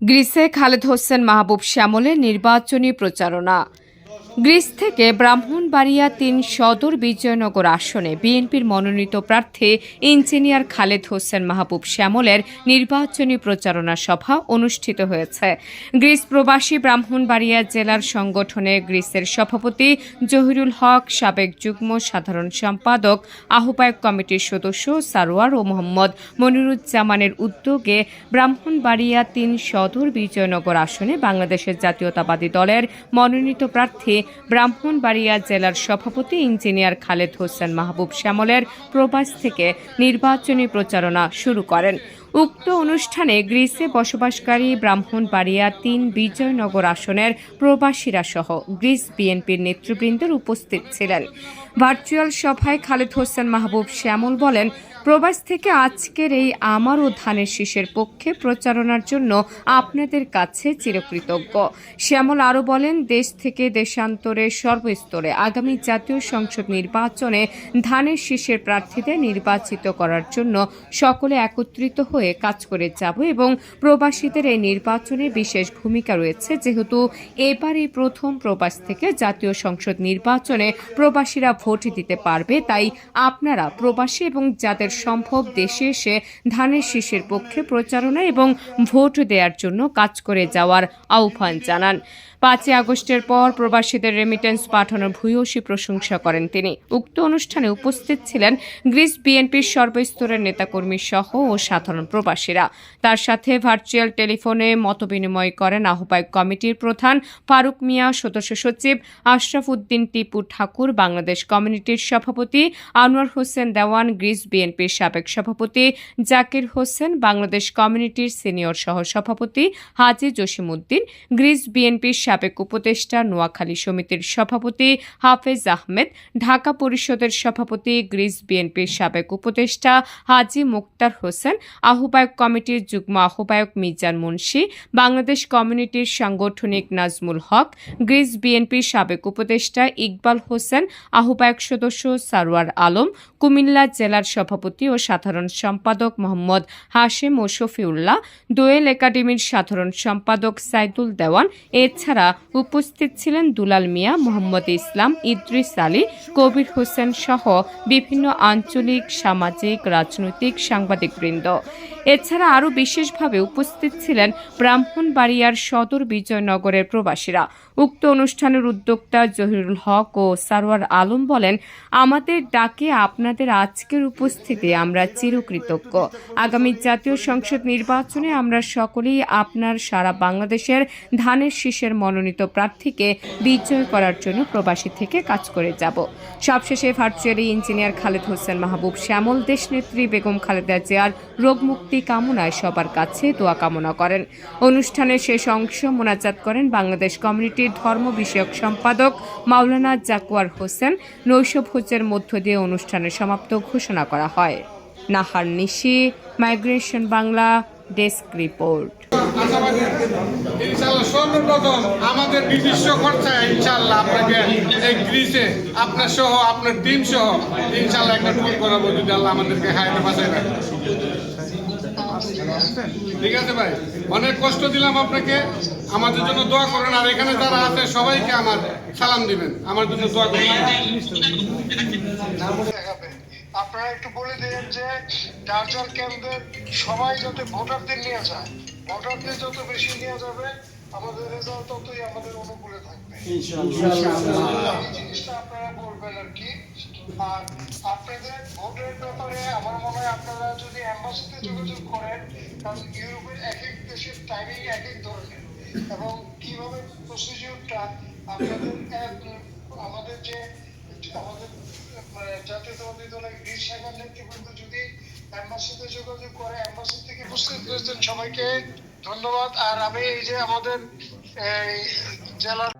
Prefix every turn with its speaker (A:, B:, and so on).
A: গ্রিসে খালেদ হোসেন মাহবুব শ্যামলের নির্বাচনী প্রচারণা। গ্রিস থেকে ব্রাহ্মণবাড়িয়া ৩ সদর বিজয়নগর আসনে বিএনপির মনোনীত প্রার্থী ইঞ্জিনিয়ার খালেদ হোসেন মাহবুব শ্যামলের নির্বাচনী প্রচারণা সভা অনুষ্ঠিত হয়েছে। গ্রিস প্রবাসী ব্রাহ্মণবাড়িয়া জেলার সংগঠনে গ্রিসের সভাপতি জহিরুল হক, সাবেক যুগ্ম সাধারণ সম্পাদক, আহ্বায়ক কমিটির সদস্য সারোয়ার ও মোহাম্মদ মনিরুজ্জামানের উদ্যোগে ব্রাহ্মণবাড়িয়া ৩ সদর বিজয়নগর আসনে বাংলাদেশের জাতীয়তাবাদী দলের মনোনীত প্রার্থী ব্রাহ্মণবাড়িয়া জেলার সভাপতি ইঞ্জিনিয়ার খালেদ হোসেন মাহবুব শ্যামলের প্রবাস থেকে নির্বাচনী প্রচারণা শুরু করেন। উক্ত অনুষ্ঠানে গ্রিসে বসবাসকারী ব্রাহ্মণবাড়িয়া ৩ বিজয়নগর আসনের প্রবাসীরা সহ গ্রিস বিএনপির নেতৃবৃন্দের উপস্থিত ছিলেন। ভার্চুয়াল সভায় খালেদ হোসেন মাহবুব শ্যামল বলেন, প্রবাস থেকে আজকের এই আমার ও ধানের শীষের পক্ষে প্রচারণার জন্য আপনাদের কাছে চিরকৃতজ্ঞ। শ্যামল আরও বলেন, দেশ থেকে দেশান্তরে সর্বস্তরে আগামী জাতীয় সংসদ নির্বাচনে ধানের শীষের প্রার্থীদের নির্বাচিত করার জন্য সকলে একত্রিত হয়ে কাজ করে যাব এবং প্রবাসীদের এই নির্বাচনে বিশেষ ভূমিকা রয়েছে, যেহেতু এবারই প্রথম প্রবাস থেকে জাতীয় সংসদ নির্বাচনে প্রবাসীরা ভোট দিতে পারবে, তাই আপনারা প্রবাসী এবং যাদের সম্ভব দেশে এসে ধানের শীষের পক্ষে প্রচারণা এবং ভোট দেওয়ার জন্য কাজ করে যাওয়ার আহ্বান জানান। ৫ আগস্টের পর প্রবাসীদের রেমিটেন্স পাঠানোর ভূয়সী প্রশংসা করেন তিনি। উক্ত অনুষ্ঠানে উপস্থিত ছিলেন গ্রিস বিএনপির সর্বস্তরের নেতাকর্মী সহ ও সাধারণ প্রবাসীরা। তার সাথে ভার্চুয়াল টেলিফোনে মতবিনিময় করেন আহ্বায়ক কমিটির প্রধান ফারুক মিয়া, সদস্য সচিব আশরাফ উদ্দিন টিপু ঠাকুর, বাংলাদেশ কমিউনিটির সভাপতি আনোয়ার হোসেন দেওয়ান, গ্রিস বিএনপির সাবেক সভাপতি জাকির হোসেন, বাংলাদেশ কমিউনিটির সিনিয়র সহ সভাপতি হাজী জসিমউদ্দিন, গ্রিস বিএনপির সাবেক উপদেষ্টা, নোয়াখালী সমিতির সভাপতি হাফেজ আহমেদ, ঢাকা পরিষদের সভাপতি, গ্রিস বিএনপির সাবেক উপদেষ্টা হাজী মুক্তার হোসেন, আহ্বায়ক কমিটির যুগ্ম আহ্বায়ক মিজান মুন্সি, বাংলাদেশ কমিউনিটির সাংগঠনিক নাজমুল হক, গ্রিস বিএনপির সাবেক উপদেষ্টা ইকবাল হোসেন, আহ্বায়ক সদস্য সারোয়ার আলম, কুমিল্লা জেলার সভাপতি ও সাধারণ সম্পাদক মোহাম্মদ হাশেম ও শফিউল্লাহ, দোয়েল একাডেমির সাধারণ সম্পাদক সাইদুল দেওয়ান। এছাড়া উপস্থিত ছিলেন দুলাল মিয়া, মোহাম্মদ ইসলাম, ইদ্রিস আলী, কবির হোসেন সহ বিভিন্ন আঞ্চলিক, সামাজিক, রাজনৈতিক সাংবাদিকবৃন্দ। এছাড়া আরও বিশেষভাবে উপস্থিত ছিলেন ব্রাহ্মণবাড়িয়ার সদর বিজয়নগরের প্রবাসীরা। উক্ত অনুষ্ঠানের উদ্যোক্তা জহিরুল হক ও সারোয়ার আলম বলেন, আমাদের ডাকে আপনাদের আজকের উপস্থিতি আমরা চিরকৃতজ্ঞ। আগামী জাতীয় সংসদ নির্বাচনে আমরা সকলেই আপনার সারা বাংলাদেশের ধানের শীষের মনোনীত প্রার্থীকে বিজয় করার জন্য প্রবাসী থেকে কাজ করে যাব। সবশেষে ভার্চুয়ালি ইঞ্জিনিয়ার খালেদ হোসেন মাহবুব শ্যামল দেশনেত্রী বেগম খালেদা জিয়ার রোগমুক্তি কামনায় সবার কাছে দোয়া কামনা করেন। অনুষ্ঠানের শেষ অংশ মোনাজাত করেন বাংলাদেশ কমিউনিটির ধর্ম বিষয়ক সম্পাদক মাওলানা জাকুয়ার হোসেন। নৈশভোজের মধ্য দিয়ে অনুষ্ঠানের সমাপ্ত ঘোষণা করা হয়। নাহার নিশি, মাইগ্রেশন বাংলা, ডেস্ক রিপোর্ট।
B: ইনশাআল্লাহ সর্বপ্রথম আমাদের নিজস্ব খরচায় ইনশাআল্লাহ আপনাকে এই গ্রিসে আপনার সহ আপনার টিম সহ ইনশাআল্লাহ একটা ট্যুর করাবো, যদি আল্লাহ আমাদেরকে হায়াতে বাঁচায় রাখে। ঠিক আছে ভাই, অনেক কষ্ট দিলাম আপনাকে, আমাদের জন্য দোয়া করেন। আর এখানে যারা আছে সবাইকে আমার সালাম দিবেন, আমার জন্য দোয়া করেন।
C: আপনারা একটু বলে দিন যে ভার্চুয়াল ক্যাম্পের সবাই যাতে ভোটারদের নিয়ে যায়, ভোটারদের যত বেশি নিয়ে যাবে আমাদের রেজাল্ট ততই আমাদের অনুকূলে থাকবে। এই জিনিসটা আপনারা বলবেন আর কি। আর আপনাদের ভোটের ব্যাপারে আমার মনে হয় আপনারা যদি অ্যাম্বাসিতে যোগাযোগ করেন, কারণ ইউরোপের এক এক দেশের টাইমিং এক এক ধরনের, এবং কিভাবে প্রসিডিউরটা আপনাদের আমাদের যে আমাদের জাতীয়তাবাদী দলের গ্রিস শাখার নেতৃবৃন্দ যদি অ্যাম্বাসিতে যোগাযোগ করে, অ্যাম্বাসি থেকে উপস্থিত হয়েছেন সবাইকে ধন্যবাদ। আর আমি এই যে আমাদের জেলার